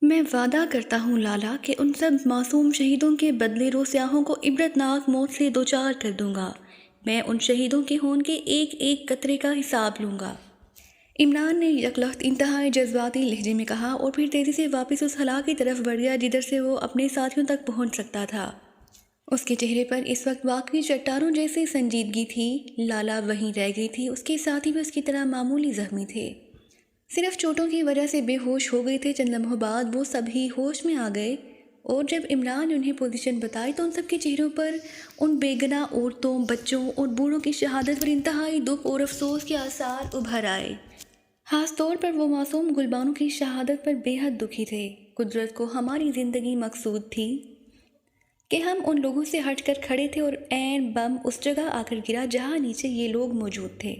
میں وعدہ کرتا ہوں لالا کہ ان سب معصوم شہیدوں کے بدلے رو سیاحوں کو عبرتناک موت سے دوچار کر دوں گا۔ میں ان شہیدوں کے خون کے ایک ایک قطرے کا حساب لوں گا۔ عمران نے یکلخت انتہائی جذباتی لہجے میں کہا اور پھر تیزی سے واپس اس خلا کی طرف بڑھ گیا جدھر سے وہ اپنے ساتھیوں تک پہنچ سکتا تھا۔ اس کے چہرے پر اس وقت واقعی چٹانوں جیسی سنجیدگی تھی۔ لالا وہیں رہ گئی تھی، اس کے ساتھی بھی اس کی طرح معمولی زخمی تھے، صرف چوٹوں کی وجہ سے بے ہوش ہو گئے تھے۔ چند لمحوں بعد وہ سبھی ہوش میں آ گئے اور جب عمران نے انہیں پوزیشن بتائی تو ان سب کے چہروں پر ان بے گناہ عورتوں، بچوں اور بوڑھوں کی شہادت پر انتہائی دکھ اور افسوس کے آثار ابھر آئے۔ خاص طور پر وہ معصوم گلبانوں کی شہادت پر بے حد دکھی تھے۔ قدرت کو ہماری زندگی مقصود تھی کہ ہم ان لوگوں سے ہٹ کر کھڑے تھے اور عین بم اس جگہ آ کر گرا جہاں نیچے یہ لوگ موجود تھے،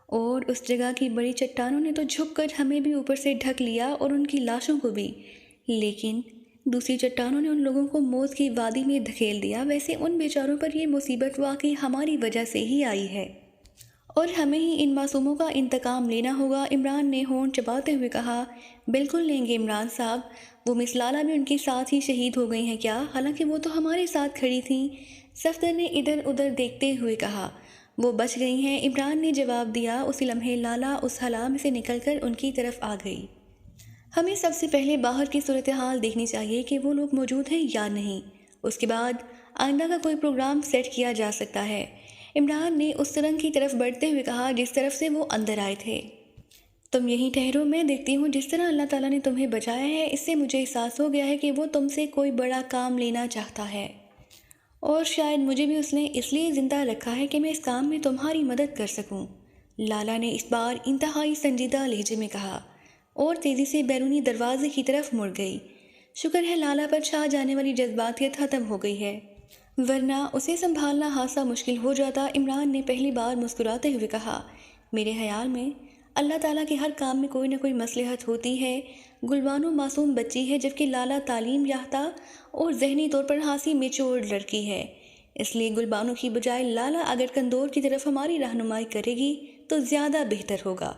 اور اس جگہ کی بڑی چٹانوں نے تو جھک کر ہمیں بھی اوپر سے ڈھک لیا اور ان کی لاشوں کو بھی، لیکن دوسری چٹانوں نے ان لوگوں کو موت کی وادی میں دھکیل دیا۔ ویسے ان بیچاروں پر یہ مصیبت واقعی ہماری وجہ سے ہی آئی ہے اور ہمیں ہی ان معصوموں کا انتقام لینا ہوگا۔ عمران نے ہونٹ چباتے ہوئے کہا، بالکل لیں گے عمران صاحب، وہ مس لالا بھی ان کے ساتھ ہی شہید ہو گئی ہیں کیا؟ حالانکہ وہ تو ہمارے ساتھ کھڑی تھیں۔ صفدر نے ادھر ادھر دیکھتے ہوئے کہا، وہ بچ گئی ہیں، عمران نے جواب دیا۔ اسی لمحے لالا اس خلا میں سے نکل کر ان کی طرف آ گئی۔ ہمیں سب سے پہلے باہر کی صورتحال دیکھنی چاہیے کہ وہ لوگ موجود ہیں یا نہیں، اس کے بعد آئندہ کا کوئی پروگرام سیٹ کیا جا سکتا ہے۔ عمران نے اس سرنگ کی طرف بڑھتے ہوئے کہا جس طرف سے وہ اندر آئے تھے۔ تم یہیں ٹھہرو، میں دیکھتی ہوں جس طرح اللہ تعالیٰ نے تمہیں بچایا ہے، اس سے مجھے احساس ہو گیا ہے کہ وہ تم سے کوئی بڑا کام لینا چاہتا ہے، اور شاید مجھے بھی اس نے اس لیے زندہ رکھا ہے کہ میں اس کام میں تمہاری مدد کر سکوں۔ لالا نے اس بار انتہائی سنجیدہ لہجے میں کہا اور تیزی سے بیرونی دروازے کی طرف مڑ گئی۔ شکر ہے لالا پر چھا جانے والی جذباتیت ختم ہو گئی ہے، ورنہ اسے سنبھالنا خاصا مشکل ہو جاتا۔ عمران نے پہلی بار مسکراتے ہوئے کہا، میرے خیال میں اللہ تعالیٰ کے ہر کام میں کوئی نہ کوئی مصلحت ہوتی ہے۔ گلبانو معصوم بچی ہے جبکہ لالا تعلیم یافتہ اور ذہنی طور پر خاصی میچور لڑکی ہے، اس لیے گلبانو کی بجائے لالا اگر کندور کی طرف ہماری رہنمائی کرے گی تو زیادہ بہتر ہوگا،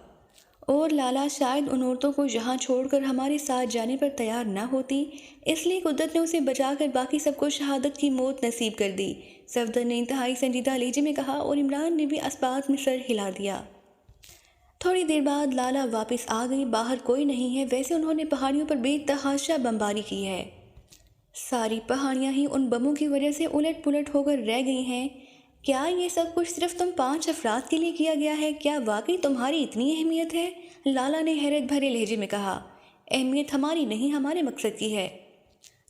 اور لالا شاید ان عورتوں کو یہاں چھوڑ کر ہمارے ساتھ جانے پر تیار نہ ہوتی، اس لیے قدرت نے اسے بچا کر باقی سب کو شہادت کی موت نصیب کر دی۔ صفدر نے انتہائی سنجیدہ لہجے میں کہا اور عمران نے بھی اس بات میں سر ہلا دیا۔ تھوڑی دیر بعد لالا واپس آ گئی۔ باہر کوئی نہیں ہے، ویسے انہوں نے پہاڑیوں پر بے تحاشا بمباری کی ہے، ساری پہاڑیاں ہی ان بموں کی وجہ سے الٹ پلٹ ہو کر رہ گئی ہیں۔ کیا یہ سب کچھ صرف تم 5 افراد کے لیے کیا گیا ہے؟ کیا واقعی تمہاری اتنی اہمیت ہے؟ لالا نے حیرت بھرے لہجے میں کہا، اہمیت ہماری نہیں، ہمارے مقصد کی ہے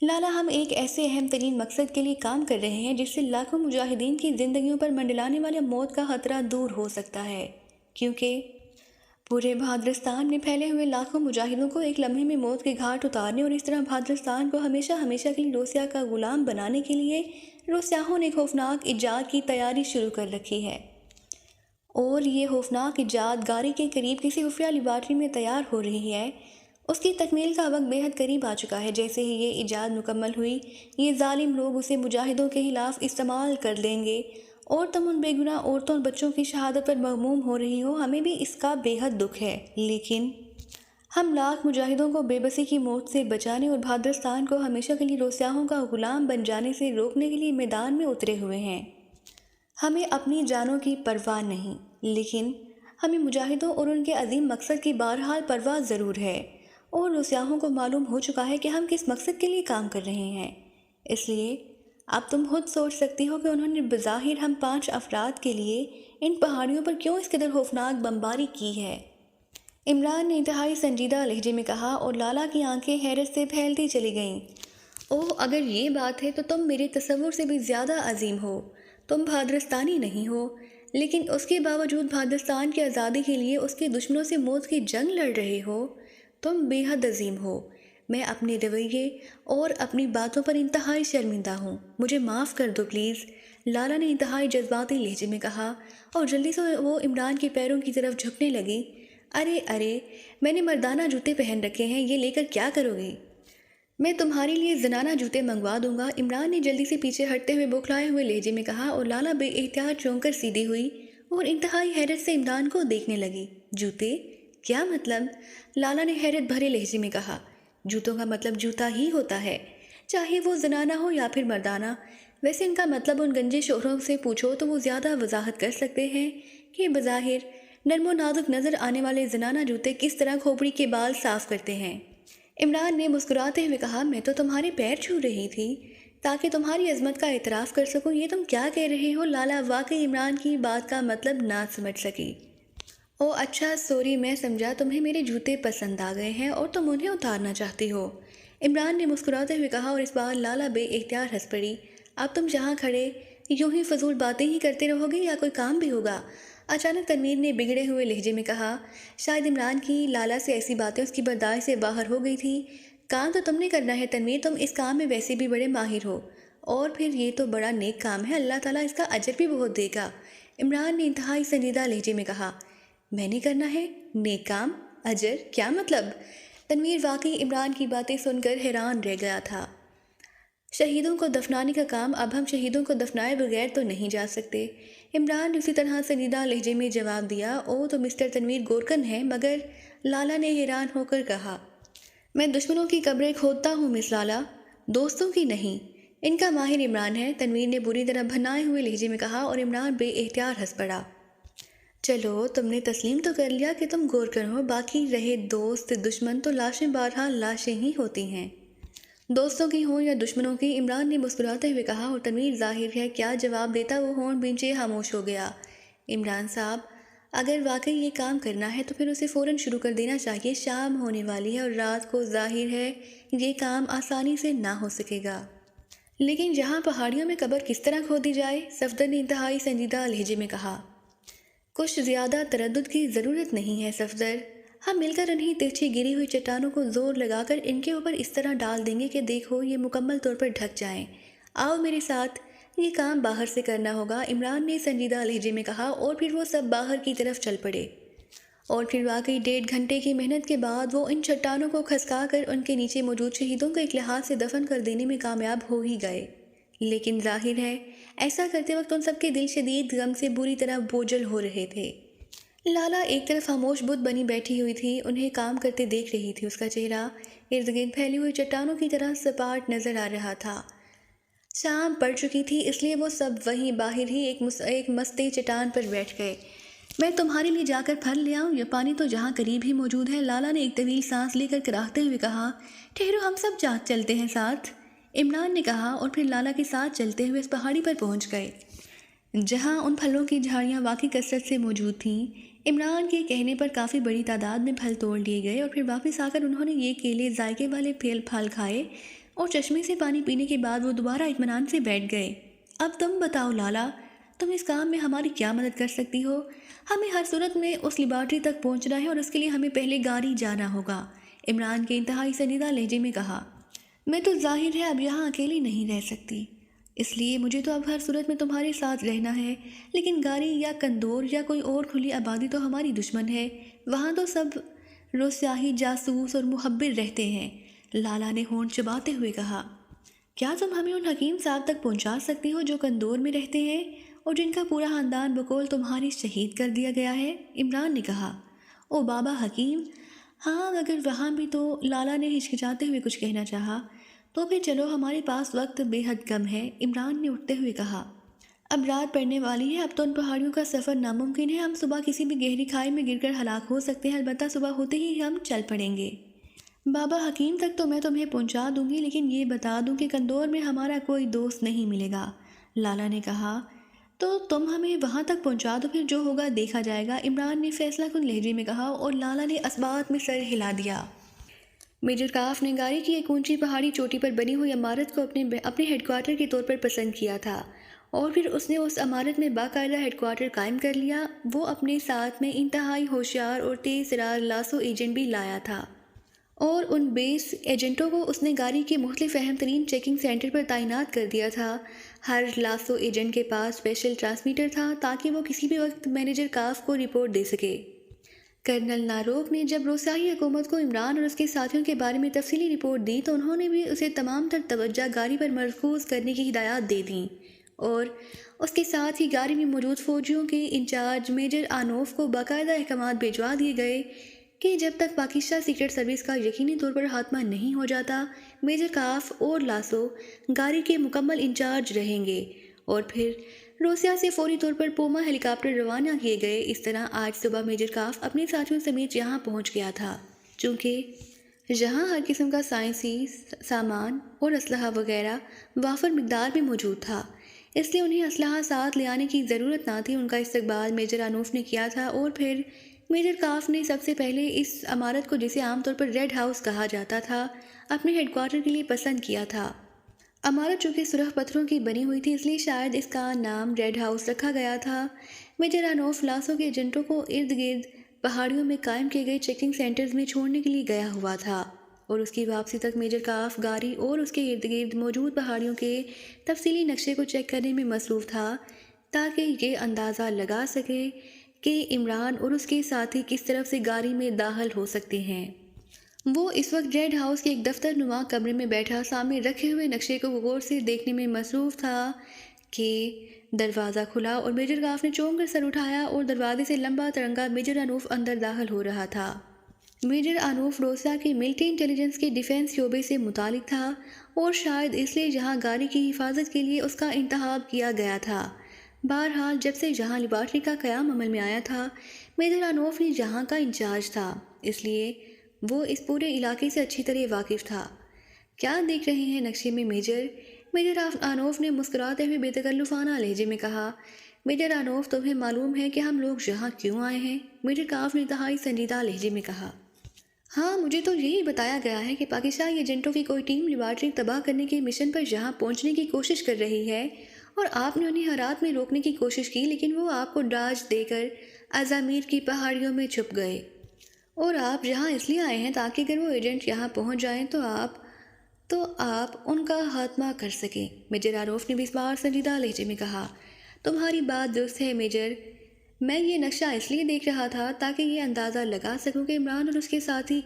لالا۔ ہم ایک ایسے اہم ترین مقصد کے لیے کام کر رہے ہیں جس سے لاکھوں مجاہدین کی زندگیوں پر منڈلانے والے موت کا خطرہ دور ہو سکتا ہے، کیونکہ پورے بھادرستان میں پھیلے ہوئے لاکھوں مجاہدوں کو ایک لمحے میں موت کے گھاٹ اتارنے اور اس طرح بھادرستان کو ہمیشہ ہمیشہ کے لیے روسیا کا غلام بنانے کے لیے روسیاہوں نے خوفناک ایجاد کی تیاری شروع کر رکھی ہے، اور یہ خوفناک ایجاد گاری کے قریب کسی خفیہ لیبارٹری میں تیار ہو رہی ہے۔ اس کی تکمیل کا وقت بے حد قریب آ چکا ہے۔ جیسے ہی یہ ایجاد مکمل ہوئی، یہ ظالم لوگ اسے مجاہدوں کے خلاف استعمال کر لیں گے، اور تم ان بے گناہ عورتوں اور بچوں کی شہادت پر مغموم ہو رہی ہو، ہمیں بھی اس کا بے حد دکھ ہے، لیکن ہم لاکھ مجاہدوں کو بے بسی کی موت سے بچانے اور بھادرستان کو ہمیشہ کے لیے روسیاہوں کا غلام بن جانے سے روکنے کے لیے میدان میں اترے ہوئے ہیں۔ ہمیں اپنی جانوں کی پرواہ نہیں، لیکن ہمیں مجاہدوں اور ان کے عظیم مقصد کی بہرحال پرواہ ضرور ہے، اور روسیاہوں کو معلوم ہو چکا ہے کہ ہم کس مقصد کے لیے کام کر رہے ہیں۔ اس لیے اب تم خود سوچ سکتی ہو کہ انہوں نے بظاہر ہم 5 افراد کے لیے ان پہاڑیوں پر کیوں اس قدر خوفناک بمباری کی ہے۔ عمران نے انتہائی سنجیدہ لہجے میں کہا اور لالا کی آنکھیں حیرت سے پھیلتی چلی گئیں۔ اوہ، اگر یہ بات ہے تو تم میرے تصور سے بھی زیادہ عظیم ہو۔ تم بھادرستانی نہیں ہو، لیکن اس کے باوجود بھادرستان کی آزادی کے لیے اس کے دشمنوں سے موت کی جنگ لڑ رہے ہو۔ تم بے حد عظیم ہو۔ میں اپنے رویے اور اپنی باتوں پر انتہائی شرمندہ ہوں، مجھے معاف کر دو پلیز، لالا نے انتہائی جذباتی لہجے میں کہا، اور جلدی سے وہ عمران کے پیروں کی طرف جھکنے لگی۔ ارے ارے، میں نے مردانہ جوتے پہن رکھے ہیں، یہ لے کر کیا کرو گی؟ میں تمہارے لیے زنانہ جوتے منگوا دوں گا، عمران نے جلدی سے پیچھے ہٹتے ہوئے بوکھلائے ہوئے لہجے میں کہا، اور لالا بے احتیاط چونک کر سیدھی ہوئی اور انتہائی حیرت سے عمران کو دیکھنے لگی۔ جوتے؟ کیا مطلب؟ لالا نے حیرت بھرے لہجے میں کہا، جوتوں کا مطلب جوتا ہی ہوتا ہے، چاہے وہ زنانہ ہو یا پھر مردانہ۔ ویسے ان کا مطلب ان گنجے شوہروں سے پوچھو تو وہ زیادہ وضاحت کر سکتے ہیں کہ بظاہر نرم و نازک نظر آنے والے زنانہ جوتے کس طرح کھوپڑی کے بال صاف کرتے ہیں۔ عمران نے مسکراتے ہوئے کہا، میں تو تمہارے پیر چھو رہی تھی تاکہ تمہاری عظمت کا اعتراف کر سکوں۔ یہ تم کیا کہہ رہے ہو؟ لالا واقعی عمران کی بات کا مطلب نہ سمجھ سکی۔ او اچھا سوری، میں سمجھا تمہیں میرے جوتے پسند آ گئے ہیں اور تم انہیں اتارنا چاہتی ہو۔ عمران نے مسکراتے ہوئے کہا اور اس بار لالا بے اختیار ہنس پڑی۔ اب تم جہاں کھڑے یوں ہی فضول باتیں ہی کرتے رہو گے یا کوئی کام بھی ہوگا؟ اچانک تنویر نے بگڑے ہوئے لہجے میں کہا۔ شاید عمران کی لالا سے ایسی باتیں اس کی برداشت سے باہر ہو گئی تھی۔ کام تو تم نے کرنا ہے تنویر، تم اس کام میں ویسے بھی بڑے ماہر ہو، اور پھر یہ تو بڑا نیک کام ہے، اللہ تعالیٰ اس کا اجر بھی بہت دے گا۔ عمران نے انتہائی سنجیدہ لہجے میں کہا۔ میں نے کرنا ہے نیک کام؟ اجر؟ کیا مطلب؟ تنویر واقعی عمران کی باتیں سن کر حیران رہ گیا تھا۔ شہیدوں کو دفنانے کا کام اب ہم شہیدوں کو دفنائے بغیر تو نہیں جا سکتے۔ عمران نے اسی طرح سنجیدہ لہجے میں جواب دیا۔ او تو مسٹر تنویر گورکن ہے، مگر لالا نے حیران ہو کر کہا۔ میں دشمنوں کی قبریں کھودتا ہوں مس لالا، دوستوں کی نہیں۔ ان کا ماہر عمران ہے، تنویر نے بری طرح بھنائے ہوئے لہجے میں کہا اور عمران بے اختیار ہنس پڑا۔ چلو تم نے تسلیم تو کر لیا کہ تم گورکن ہو، باقی رہے دوست دشمن تو لاشیں بہرحال لاشیں ہی ہوتی ہیں، دوستوں کی ہوں یا دشمنوں کی۔ عمران نے مسکراتے ہوئے کہا اور تنویر ظاہر ہے کیا جواب دیتا وہ ہونٹ بھینچے خاموش ہو گیا۔ عمران صاحب، اگر واقعی یہ کام کرنا ہے تو پھر اسے فوراً شروع کر دینا چاہیے، شام ہونے والی ہے اور رات کو ظاہر ہے یہ کام آسانی سے نہ ہو سکے گا۔ لیکن جہاں پہاڑیوں میں قبر کس طرح کھودی جائے؟ صفدر نے انتہائی سنجیدہ لہجے میں کہا۔ کچھ زیادہ تردد کی ضرورت نہیں ہے صفدر، ہم مل کر انہیں ترچھی گری ہوئی چٹانوں کو زور لگا کر ان کے اوپر اس طرح ڈال دیں گے کہ دیکھو یہ مکمل طور پر ڈھک جائیں۔ آؤ میرے ساتھ، یہ کام باہر سے کرنا ہوگا، عمران نے سنجیدہ لہجے میں کہا اور پھر وہ سب باہر کی طرف چل پڑے۔ اور پھر واقعی 1.5 گھنٹے کی محنت کے بعد وہ ان چٹانوں کو کھسکا کر ان کے نیچے موجود شہیدوں کو ایک لحاظ سے دفن کر دینے میں کامیاب ہو ہی گئے۔ لیکن ظاہر ہے ایسا کرتے وقت ان سب کے دل شدید غم سے بری طرح بوجھل ہو رہے تھے۔ لالا ایک طرف خاموش بت بنی بیٹھی ہوئی تھی، انہیں کام کرتے دیکھ رہی تھی۔ اس کا چہرہ ارد گرد پھیلی ہوئی چٹانوں کی طرح سپاٹ نظر آ رہا تھا۔ شام پڑ چکی تھی، اس لیے وہ سب وہیں باہر ہی ایک مستی چٹان پر بیٹھ گئے۔ میں تمہارے لیے جا کر پھل لے آؤں؟ یہ پانی تو جہاں قریب ہی موجود ہے، لالا نے ایک طویل سانس لے کر کراہتے ہوئے کہا۔ ٹھہرو، ہم سب چلتے ہیں ساتھ، عمران نے کہا اور پھر لالا کے ساتھ چلتے ہوئے اس پہاڑی پر پہنچ گئے جہاں ان پھلوں کی جھاڑیاں واقعی کثرت سے موجود تھیں۔ عمران کے کہنے پر کافی بڑی تعداد میں پھل توڑ لیے گئے اور پھر واپس آ کر انہوں نے یہ کیلے ذائقے والے پھل کھائے اور چشمے سے پانی پینے کے بعد وہ دوبارہ اطمینان سے بیٹھ گئے۔ اب تم بتاؤ لالا، تم اس کام میں ہماری کیا مدد کر سکتی ہو؟ ہمیں ہر صورت میں اس لیبارٹری تک پہنچنا ہے اور اس کے لیے ہمیں پہلے گاری جانا ہوگا، عمران کے انتہائی سنجیدہ لہجے میں کہا۔ میں تو ظاہر ہے اب یہاں اکیلی نہیں رہ سکتی، اس لیے مجھے تو اب ہر صورت میں تمہارے ساتھ رہنا ہے، لیکن گاری یا کندور یا کوئی اور کھلی آبادی تو ہماری دشمن ہے، وہاں تو سب روسیاہی جاسوس اور محبر رہتے ہیں، لالا نے ہونٹ چباتے ہوئے کہا۔ کیا تم ہمیں ان حکیم صاحب تک پہنچا سکتی ہو جو کندور میں رہتے ہیں اور جن کا پورا خاندان بقول تمہاری شہید کر دیا گیا ہے؟ عمران نے کہا۔ او بابا حکیم، ہاں اگر وہاں بھی تو، لالا نے ہچکچاتے ہوئے کچھ کہنا چاہا۔ تو پھر چلو، ہمارے پاس وقت بے حد کم ہے، عمران نے اٹھتے ہوئے کہا۔ اب رات پڑنے والی ہے، اب تو ان پہاڑیوں کا سفر ناممکن ہے، ہم صبح کسی بھی گہری کھائی میں گر کر ہلاک ہو سکتے ہیں، البتہ صبح ہوتے ہی ہم چل پڑیں گے۔ بابا حکیم تک تو میں تمہیں پہنچا دوں گی، لیکن یہ بتا دوں کہ کندور میں ہمارا کوئی دوست نہیں ملے گا، لالا نے کہا۔ تو تم ہمیں وہاں تک پہنچا دو، پھر جو ہوگا دیکھا جائے گا، عمران نے فیصلہ کن لہجے میں کہا اور لالا نے اسبات میں سر ہلا دیا۔ میجر کاف نے گاری کی ایک اونچی پہاڑی چوٹی پر بنی ہوئی عمارت کو اپنے ہیڈ کوارٹر کے طور پر پسند کیا تھا اور پھر اس نے اس عمارت میں باقاعدہ ہیڈ کوارٹر قائم کر لیا۔ وہ اپنے ساتھ میں انتہائی ہوشیار اور تیز رار لاسو ایجنٹ بھی لایا تھا اور ان بیس ایجنٹوں کو اس نے گاری کے مختلف اہم ترین چیکنگ سینٹر پر تعینات کر دیا تھا۔ ہر لاسو ایجنٹ کے پاس اسپیشل ٹرانسمیٹر تھا تاکہ وہ کسی بھی وقت مینیجر کاف کو رپورٹ دے سکے۔ کرنل ناروک نے جب روسیائی حکومت کو عمران اور اس کے ساتھیوں کے بارے میں تفصیلی رپورٹ دی تو انہوں نے بھی اسے تمام تر توجہ گاری پر مرکوز کرنے کی ہدایات دے دیں اور اس کے ساتھ ہی گاری میں موجود فوجیوں کے انچارج میجر آنوف کو باقاعدہ احکامات بھجوا دیے گئے کہ جب تک پاکستان سیکرٹ سروس کا یقینی طور پر خاتمہ نہیں ہو جاتا، میجر کاف اور لاسو گاڑی کے مکمل انچارج رہیں گے۔ اور پھر روسیا سے فوری طور پر پوما ہیلی کاپٹر روانہ کیے گئے۔ اس طرح آج صبح میجر کاف اپنے ساتھیوں سمیت یہاں پہنچ گیا تھا، چونکہ جہاں ہر قسم کا سائنسی سامان اور اسلحہ وغیرہ وافر مقدار میں موجود تھا، اس لیے انہیں اسلحہ ساتھ لے آنے کی ضرورت نہ تھی۔ ان کا استقبال میجر انوف نے کیا تھا اور پھر میجر کاف نے سب سے پہلے اس عمارت کو، جسے عام طور پر ریڈ ہاؤس کہا جاتا تھا، اپنے ہیڈ کوارٹر کے لیے پسند کیا تھا۔ عمارت چونکہ سرخ پتھروں کی بنی ہوئی تھی، اس لیے شاید اس کا نام ریڈ ہاؤس رکھا گیا تھا۔ میجر انوف لاسو کے ایجنٹوں کو ارد گرد پہاڑیوں میں قائم کیے گئے چیکنگ سینٹرز میں چھوڑنے کے لیے گیا ہوا تھا، اور اس کی واپسی تک میجر کاف گاڑی اور اس کے ارد گرد موجود پہاڑیوں کے تفصیلی نقشے کو چیک کرنے میں مصروف تھا، تاکہ یہ اندازہ لگا سکے کہ عمران اور اس کے ساتھی کس طرف سے گاڑی میں داخل ہو سکتے ہیں۔ وہ اس وقت ریڈ ہاؤس کے ایک دفتر نما کمرے میں بیٹھا سامنے رکھے ہوئے نقشے کو غور سے دیکھنے میں مصروف تھا کہ دروازہ کھلا اور میجر کاف نے چونک کر سر اٹھایا اور دروازے سے لمبا ترنگا میجر انوف اندر داخل ہو رہا تھا۔ میجر انوف روسیا کے ملٹری انٹیلیجنس کے ڈیفنس شعبے سے متعلق تھا، اور شاید اس لیے جہاں گاڑی کی حفاظت کے لیے اس کا انتخاب کیا گیا تھا۔ بہرحال جب سے جہاں لیبارٹری کا قیام عمل میں آیا تھا، میجر انوف ہی جہاں کا انچارج تھا، اس لیے وہ اس پورے علاقے سے اچھی طرح واقف تھا۔ کیا دیکھ رہے ہیں نقشے میں میجر؟ میجر انوف نے مسکراتے ہوئے بے تکلفانہ لہجے میں کہا۔ میجر انوف، تمہیں معلوم ہے کہ ہم لوگ یہاں کیوں آئے ہیں؟ میجر کاف نے انتہائی سنجیدہ لہجے میں کہا۔ ہاں، مجھے تو یہی بتایا گیا ہے کہ پاکستانی ایجنٹوں کی کوئی ٹیم لیبارٹری تباہ کرنے کے مشن پر یہاں پہنچنے کی کوشش کر رہی ہے، اور آپ نے انہیں ہرات میں روکنے کی کوشش کی، لیکن وہ آپ کو ڈاج دے کر ازامیر کی پہاڑیوں میں چھپ گئے، اور آپ یہاں اس لیے آئے ہیں تاکہ اگر وہ ایجنٹ یہاں پہنچ جائیں تو آپ ان کا خاتمہ کر سکیں۔ میجر انوف نے بھی اس بار سنجیدہ لہجے میں کہا۔ تمہاری بات درست ہے میجر، میں یہ نقشہ اس لیے دیکھ رہا تھا تاکہ یہ اندازہ لگا سکوں کہ عمران اور اس کے ساتھی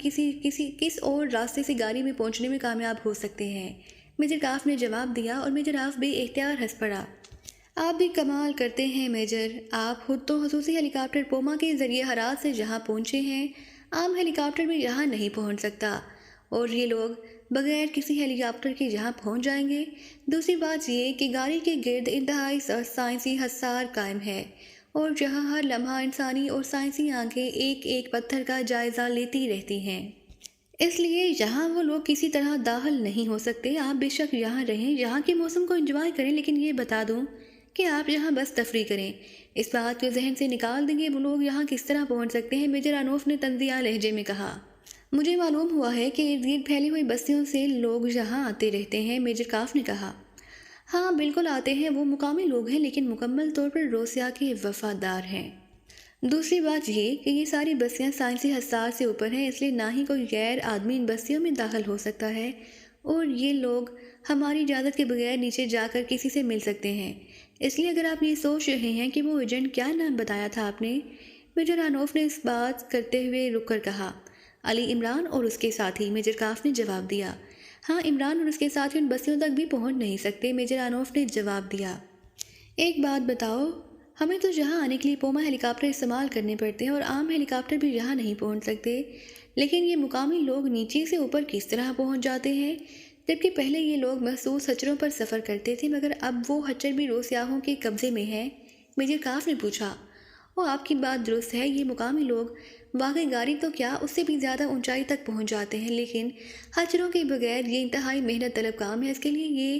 کس اور راستے سے گاڑی میں پہنچنے میں کامیاب ہو سکتے ہیں، میجر کاف نے جواب دیا، اور میجر کاف بے اختیار ہنس پڑا۔ آپ بھی کمال کرتے ہیں میجر، آپ خود تو خصوصی ہیلی کاپٹر پوما کے ذریعے ہرات سے جہاں پہنچے ہیں، عام ہیلی کاپٹر بھی یہاں نہیں پہنچ سکتا، اور یہ لوگ بغیر کسی ہیلی کاپٹر کے یہاں پہنچ جائیں گے۔ دوسری بات یہ کہ گاڑی کے گرد انتہائی سائنسی حصار قائم ہے، اور جہاں ہر لمحہ انسانی اور سائنسی آنکھیں ایک ایک پتھر کا جائزہ لیتی رہتی ہیں، اس لیے یہاں وہ لوگ کسی طرح داخل نہیں ہو سکتے۔ آپ بے شک یہاں رہیں، یہاں کے موسم کو انجوائے کریں، لیکن یہ بتا دوں کہ آپ یہاں بس تفریح کریں، اس بات کو ذہن سے نکال دیں گے وہ لوگ یہاں کس طرح پہنچ سکتے ہیں، میجر انوف نے تنزیہ لہجے میں کہا۔ مجھے معلوم ہوا ہے کہ ارد گرد پھیلی ہوئی بستیوں سے لوگ یہاں آتے رہتے ہیں، میجر کاف نے کہا۔ ہاں بالکل آتے ہیں، وہ مقامی لوگ ہیں، لیکن مکمل طور پر روسیا کے وفادار ہیں۔ دوسری بات یہ کہ یہ ساری بستیاں سائنسی حصار سے اوپر ہیں، اس لیے نہ ہی کوئی غیر آدمی ان بستیوں میں داخل ہو سکتا ہے، اور یہ لوگ ہماری اجازت کے بغیر نیچے جا کر کسی سے مل سکتے ہیں۔ اس لیے اگر آپ یہ سوچ رہے ہیں کہ وہ ایجنٹ، کیا نام بتایا تھا آپ نے؟ میجر انوف نے اس بات کرتے ہوئے رک کر کہا۔ علی عمران اور اس کے ساتھی، میجر کاف نے جواب دیا۔ ہاں، عمران اور اس کے ساتھی ان بستیوں تک بھی پہنچ نہیں سکتے، میجر انوف نے جواب دیا۔ ایک بات بتاؤ، ہمیں تو یہاں آنے کے لیے پوما ہیلی کاپٹر استعمال کرنے پڑتے ہیں، اور عام ہیلی کاپٹر بھی یہاں نہیں پہنچ سکتے، لیکن یہ مقامی لوگ نیچے سے اوپر کس طرح پہنچ جاتے ہیں؟ جبکہ پہلے یہ لوگ مخصوص ہچروں پر سفر کرتے تھے، مگر اب وہ ہچر بھی روسیاہوں کے قبضے میں ہے، میجر کاف نے پوچھا۔ وہ آپ کی بات درست ہے، یہ مقامی لوگ واقعی گاڑی تو کیا، اس سے بھی زیادہ اونچائی تک پہنچ جاتے ہیں، لیکن ہچروں کے بغیر یہ انتہائی محنت طلب کام ہے۔ اس کے لیے یہ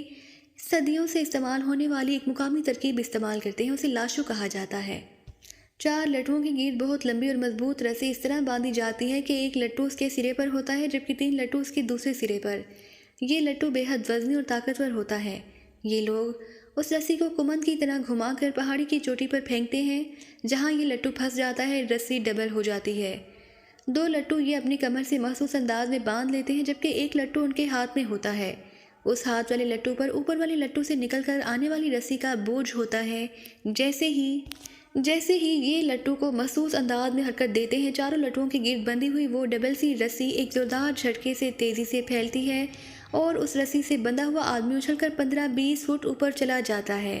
صدیوں سے استعمال ہونے والی ایک مقامی ترکیب استعمال کرتے ہیں، اسے لاشو کہا جاتا ہے۔ 4 لٹھوں کے گرد بہت لمبی اور مضبوط رسی اس طرح باندھی جاتی ہے کہ ایک لٹو اس کے سرے پر ہوتا ہے، جبکہ 3 لٹو اس کے دوسرے سرے پر۔ یہ لٹو بے حد وزنی اور طاقتور ہوتا ہے۔ یہ لوگ اس رسی کو کمند کی طرح گھما کر پہاڑی کی چوٹی پر پھینکتے ہیں، جہاں یہ لٹو پھنس جاتا ہے، رسی ڈبل ہو جاتی ہے۔ 2 لٹو یہ اپنی کمر سے مخصوص انداز میں باندھ لیتے ہیں، جبکہ ایک لٹو ان کے ہاتھ میں ہوتا ہے۔ اس ہاتھ والے لٹو پر اوپر والے لٹو سے نکل کر آنے والی رسی کا بوجھ ہوتا ہے۔ جیسے ہی یہ لٹو کو مخصوص انداز میں حرکت دیتے ہیں، چاروں لٹوؤں کے گرد بندھی ہوئی وہ ڈبل سی رسی ایک زوردار جھٹکے سے تیزی سے پھیلتی ہے، اور اس رسی سے بندھا ہوا آدمی اچھل کر 15-20 فٹ اوپر چلا جاتا ہے۔